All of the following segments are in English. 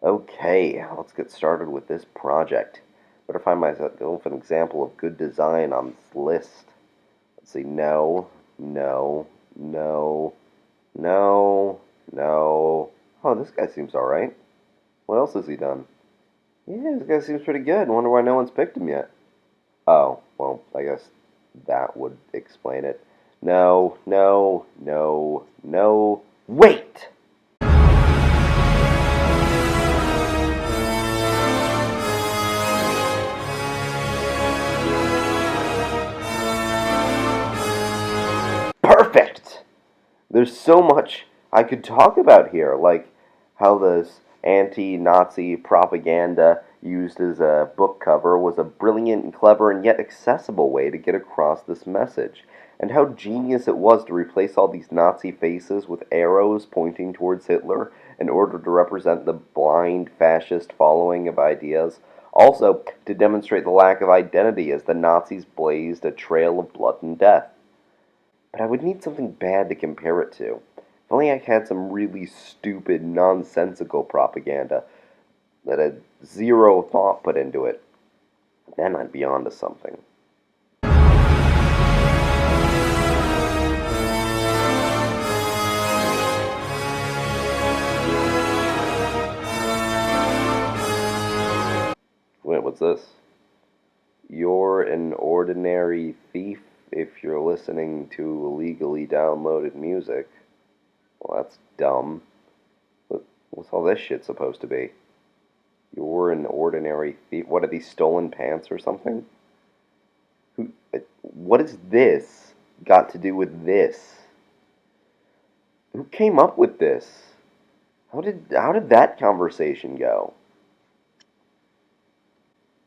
Okay, let's get started with this project. Better find myself an example of good design on this list. Let's see, no, no, no, no, no. Oh, this guy seems alright. What else has he done? Yeah, this guy seems pretty good. Wonder why no one's picked him yet. Oh, well, I guess that would explain it. No, no, no, no. Wait! Perfect! There's so much I could talk about here, like how this anti-Nazi propaganda used as a book cover was a brilliant and clever and yet accessible way to get across this message, and how genius it was to replace all these Nazi faces with arrows pointing towards Hitler in order to represent the blind fascist following of ideas. Also, to demonstrate the lack of identity as the Nazis blazed a trail of blood and death. But I would need something bad to compare it to. If only I had some really stupid, nonsensical propaganda that had zero thought put into it, then I'd be onto something. Wait, what's this? You're an ordinary thief if you're listening to illegally downloaded music. Well, that's dumb. What's all this shit supposed to be? You're an ordinary thief. What are these stolen pants or something? Who? What is this got to do with this? Who came up with this? How did that conversation go?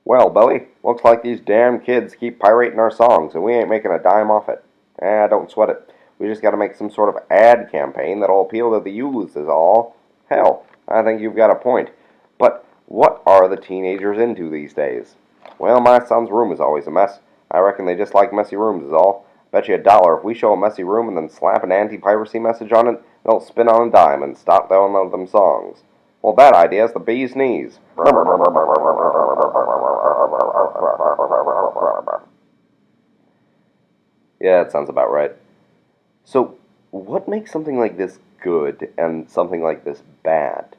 Well, Billy, looks like these damn kids keep pirating our songs, and we ain't making a dime off it. Don't sweat it. We just gotta make some sort of ad campaign that'll appeal to the youths is all. Hell, I think you've got a point. But what are the teenagers into these days? Well, my son's room is always a mess. I reckon they just like messy rooms is all. Bet you $1 if we show a messy room and then slap an anti-piracy message on it, they'll spin on a dime and stop downloading them songs. Well, that idea is the bee's knees. Yeah, that sounds about right. So, what makes something like this good and something like this bad?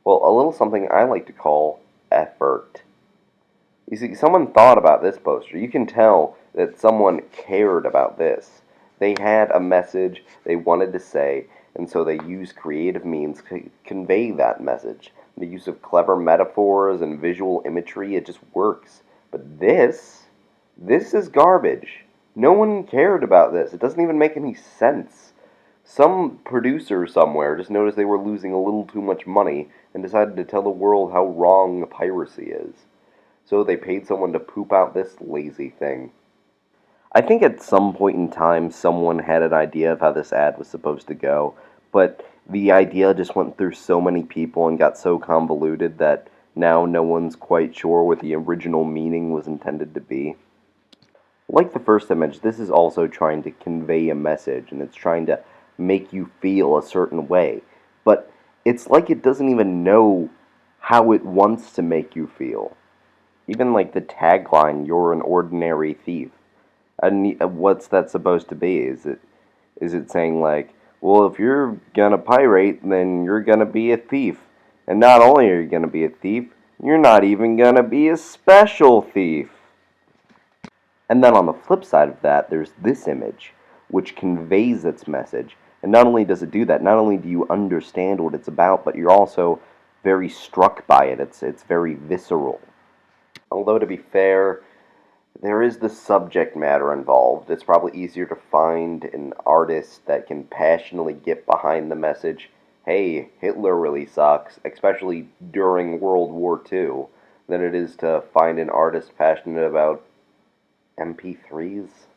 Well, a little something I like to call effort. You see, someone thought about this poster. You can tell that someone cared about this. They had a message they wanted to say, and so they used creative means to convey that message. The use of clever metaphors and visual imagery, it just works. But this is garbage. No one cared about this. It doesn't even make any sense. Some producer somewhere just noticed they were losing a little too much money and decided to tell the world how wrong piracy is. So they paid someone to poop out this lazy thing. I think at some point in time someone had an idea of how this ad was supposed to go, but the idea just went through so many people and got so convoluted that now no one's quite sure what the original meaning was intended to be. Like the first image, this is also trying to convey a message, and it's trying to make you feel a certain way. But it's like it doesn't even know how it wants to make you feel. Even like the tagline, "You're an ordinary thief." And what's that supposed to be? Is it saying like, well, if you're gonna pirate, then you're gonna be a thief, and not only are you gonna be a thief, you're not even gonna be a special thief. And then on the flip side of that, there's this image, which conveys its message. And not only does it do that, not only do you understand what it's about, but you're also very struck by it. It's very visceral. Although, to be fair, there is the subject matter involved. It's probably easier to find an artist that can passionately get behind the message, hey, Hitler really sucks, especially during World War II, than it is to find an artist passionate about MP3s.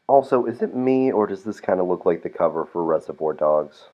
Also, is it me, or does this kind of look like the cover for Reservoir Dogs?